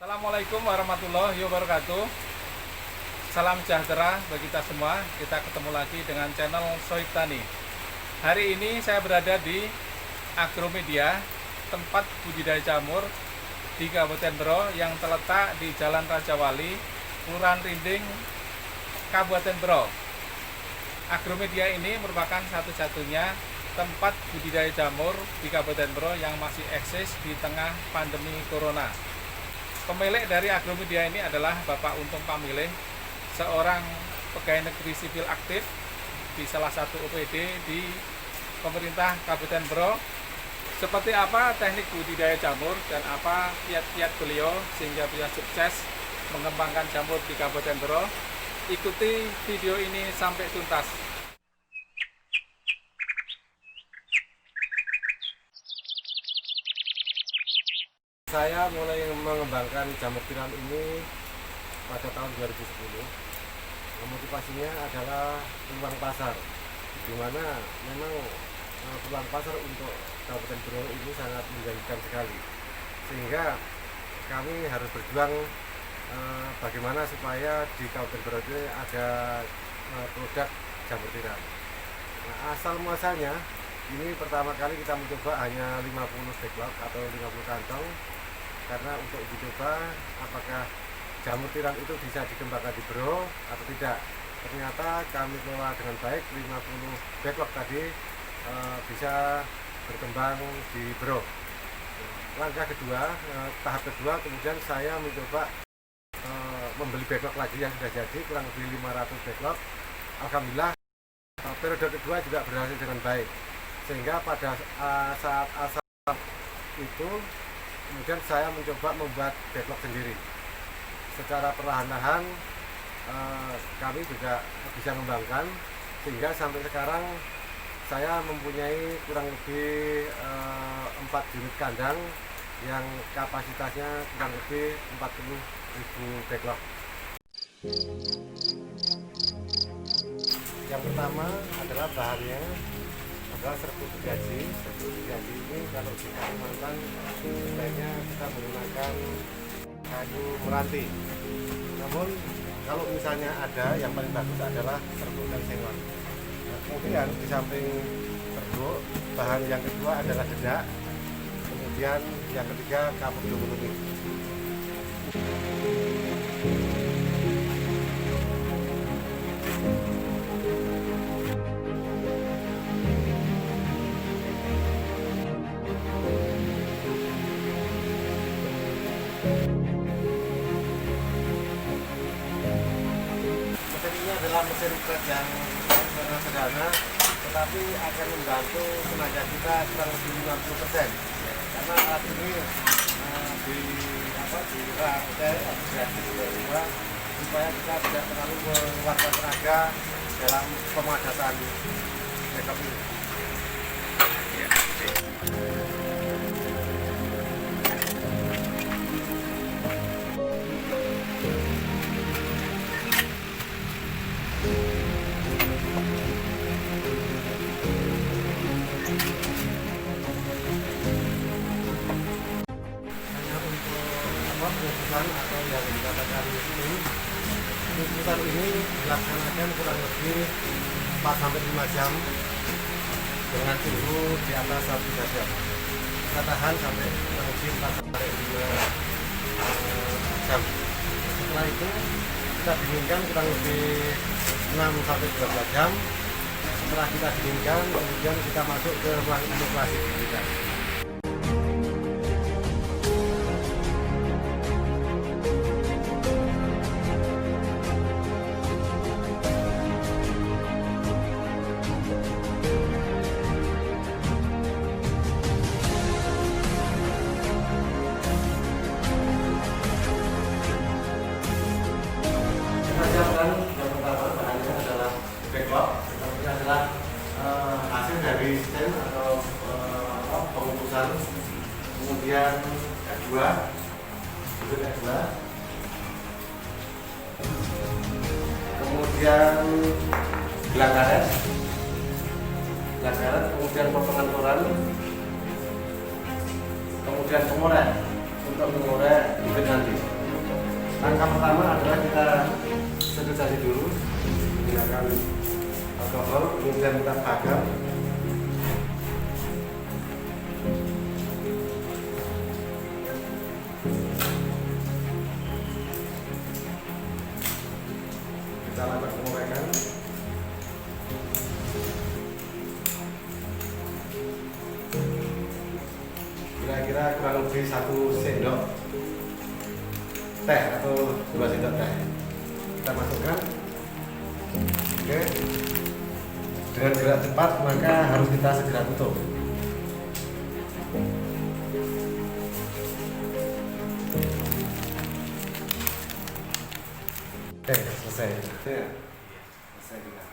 Assalamualaikum warahmatullahi wabarakatuh. Salam sejahtera bagi kita semua. Kita ketemu lagi dengan channel Soik Tani. Hari ini saya berada di Agromedia, tempat budidaya jamur di Kabupaten Bero yang terletak di Jalan Raja Wali, Kelurahan Rinding, Kabupaten Bero. Agromedia ini merupakan satu-satunya tempat budidaya jamur di Kabupaten Bero yang masih eksis di tengah pandemi Corona. Pemilik dari Agromedia ini adalah Bapak Untung Pamilih, seorang pegawai negeri sipil aktif di salah satu OPD di pemerintah Kabupaten Bero. Seperti apa teknik budidaya jamur dan apa kiat-kiat beliau sehingga bisa sukses mengembangkan jamur di Kabupaten Bero? Ikuti video ini sampai tuntas. Saya mulai mengembangkan jamur tiram ini pada tahun 2010. Motivasinya adalah peluang pasar, di mana memang peluang pasar untuk Kabupaten Bero ini sangat menjanjikan sekali. Sehingga kami harus berjuang bagaimana supaya di Kabupaten Bero ini ada produk jamur tiram. Nah, asal muasalnya ini pertama kali kita mencoba hanya 50 backlog atau 50 kantong. Karena untuk dicoba apakah jamur tiram itu bisa dikembangkan di Bero atau tidak. Ternyata kami kelola dengan baik, 50 backlog tadi bisa berkembang di Bero. Langkah kedua, tahap kedua, kemudian saya mencoba membeli backlog lagi yang sudah jadi, kurang lebih 500 backlog. Alhamdulillah periode kedua juga berhasil dengan baik, sehingga pada saat asal itu kemudian saya mencoba membuat backlog sendiri. Secara perlahan-lahan kami juga bisa mengembangkan, sehingga sampai sekarang saya mempunyai kurang lebih 4 unit kandang yang kapasitasnya kurang lebih 40.000 backlog. Yang pertama adalah bahannya adalah serbuk gergaji. Serbuk gergaji ini kalau di Kalimantan sebaiknya kita menggunakan kayu meranti. Namun kalau misalnya ada, yang paling bagus adalah serbuk dan sengon. Nah, kemudian di samping serbuk, bahan yang kedua adalah dedak. Kemudian yang ketiga kapur domuluni. Mesin pet yang sederhana, tetapi akan membantu tenaga kita kurang lebih 50%. Karena alat ini di rantai supaya kita tidak terlalu mengeluarkan tenaga dalam pemadatan backup ini. Pengukusan atau yang dikatakan pengukusan ini dilaksanakan kurang lebih 4-5 jam dengan suhu di atas 1 derajat. Kita tahan sampai kurang lebih 4-5 jam. Setelah itu kita dinginkan kurang lebih 6-12 jam. Setelah kita dinginkan, kemudian kita masuk ke ruang inokulasi kita. siapkan yang pertama bahannya adalah backlog. Ini adalah hasil dari stem atau pengukusan. Kemudian E2, kemudian gelang karet, kemudian potongan koran, kemudian pengorek untuk mengorek bibit nanti. Langkah pertama adalah kita sterilisasi dulu menggunakan alkohol, kemudian kita bakar. Kita lakukan pengorekan. Kira-kira kurang lebih 1 sendok teh atau 2 sendok teh. Kita masukkan. Oke. Dengan gerak cepat maka harus kita segera tutup. Oke, selesai. Ya, selesai kita.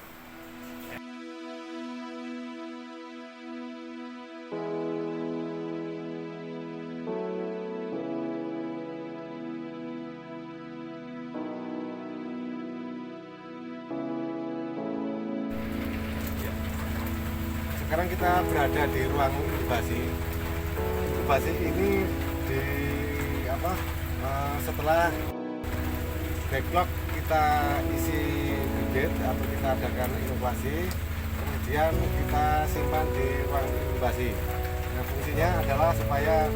Sekarang kita berada di ruang inkubasi. Inkubasi ini di setelah backlog kita isi bibit atau kita adakan inkubasi, kemudian kita simpan di ruang inkubasi. Nah, fungsinya adalah supaya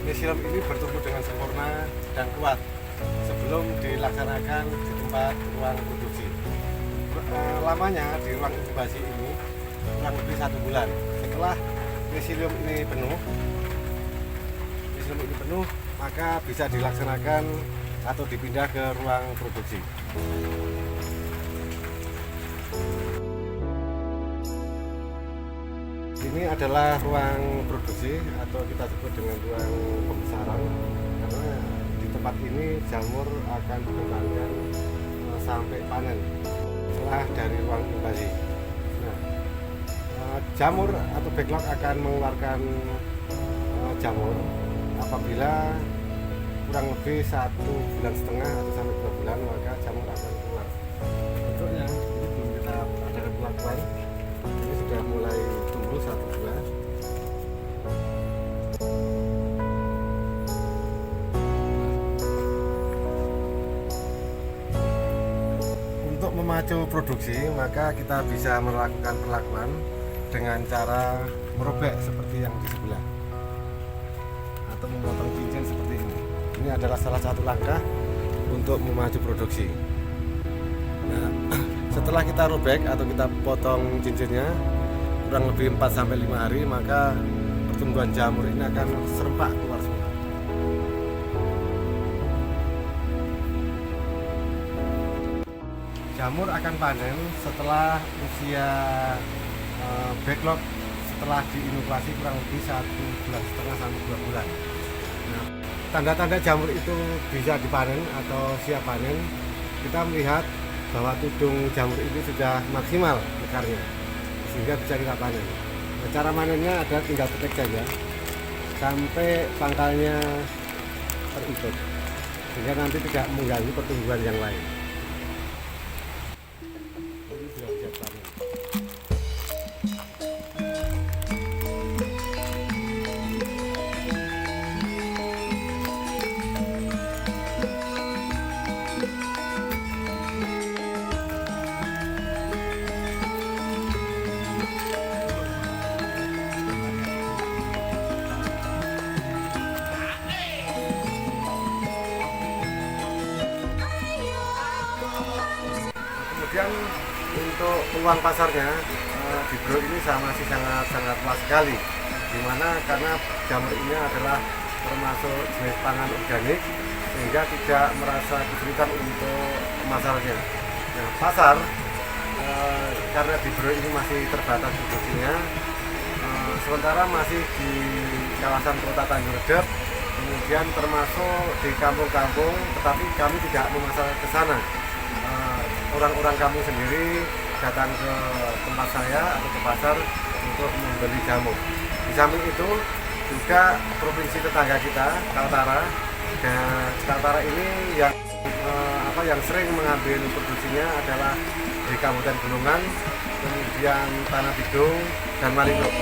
miselium ini bertumbuh dengan sempurna dan kuat sebelum dilaksanakan di tempat ruang produksi. Lamanya di ruang inkubasi ini kurang lebih 1 bulan. Setelah miselium ini penuh, maka bisa dilaksanakan atau dipindah ke ruang produksi. Ini adalah ruang produksi atau kita sebut dengan ruang pembesaran, karena di tempat ini jamur akan dikembangkan sampai panen setelah dari ruang inkubasi. Nah, jamur atau backlog akan mengeluarkan jamur apabila kurang lebih 1,5 bulan atau sampai 2 bulan, maka jamur akan keluar. Bentuknya ini belum kita adakan pengakuan, ini sudah mulai tumbuh 1 bulan. Untuk memacu produksi, maka kita bisa melakukan perlakuan dengan cara merobek seperti yang di sebelah atau memotong cincin seperti ini. Ini adalah salah satu langkah untuk memacu produksi. Nah, setelah kita robek atau kita potong cincinnya kurang lebih 4-5 hari, maka pertumbuhan jamur ini akan serempak keluar semua. Jamur akan panen setelah usia backlog setelah diinkubasi kurang lebih 1,5 bulan sampai 2 bulan. Nah, tanda-tanda jamur itu bisa dipanen atau siap panen, kita melihat bahwa tudung jamur ini sudah maksimal mekarnya sehingga bisa kita panen. Nah, cara manennya ada tinggal petik saja sampai pangkalnya tertutup sehingga nanti tidak mengganggu pertumbuhan yang lain. Ini sudah siap panen. Kemudian untuk peluang pasarnya di Bro ini masih sangat luas sekali, dimana karena jamur ini adalah termasuk jenis pangan organik sehingga tidak merasa kesulitan untuk pemasarannya. Nah, pasar karena di Bro ini masih terbatas produksinya, sementara masih di kawasan Kota Tanjung Redep, kemudian termasuk di kampung-kampung, tetapi kami tidak memasar ke sana. Orang-orang kampung sendiri datang ke tempat saya atau ke pasar untuk membeli jamur. Di samping itu juga provinsi tetangga kita, Kaltara, dan Kaltara ini yang sering mengambil produksinya adalah di Kabupaten Bulungan, kemudian Tanah Bidung dan Malingbong.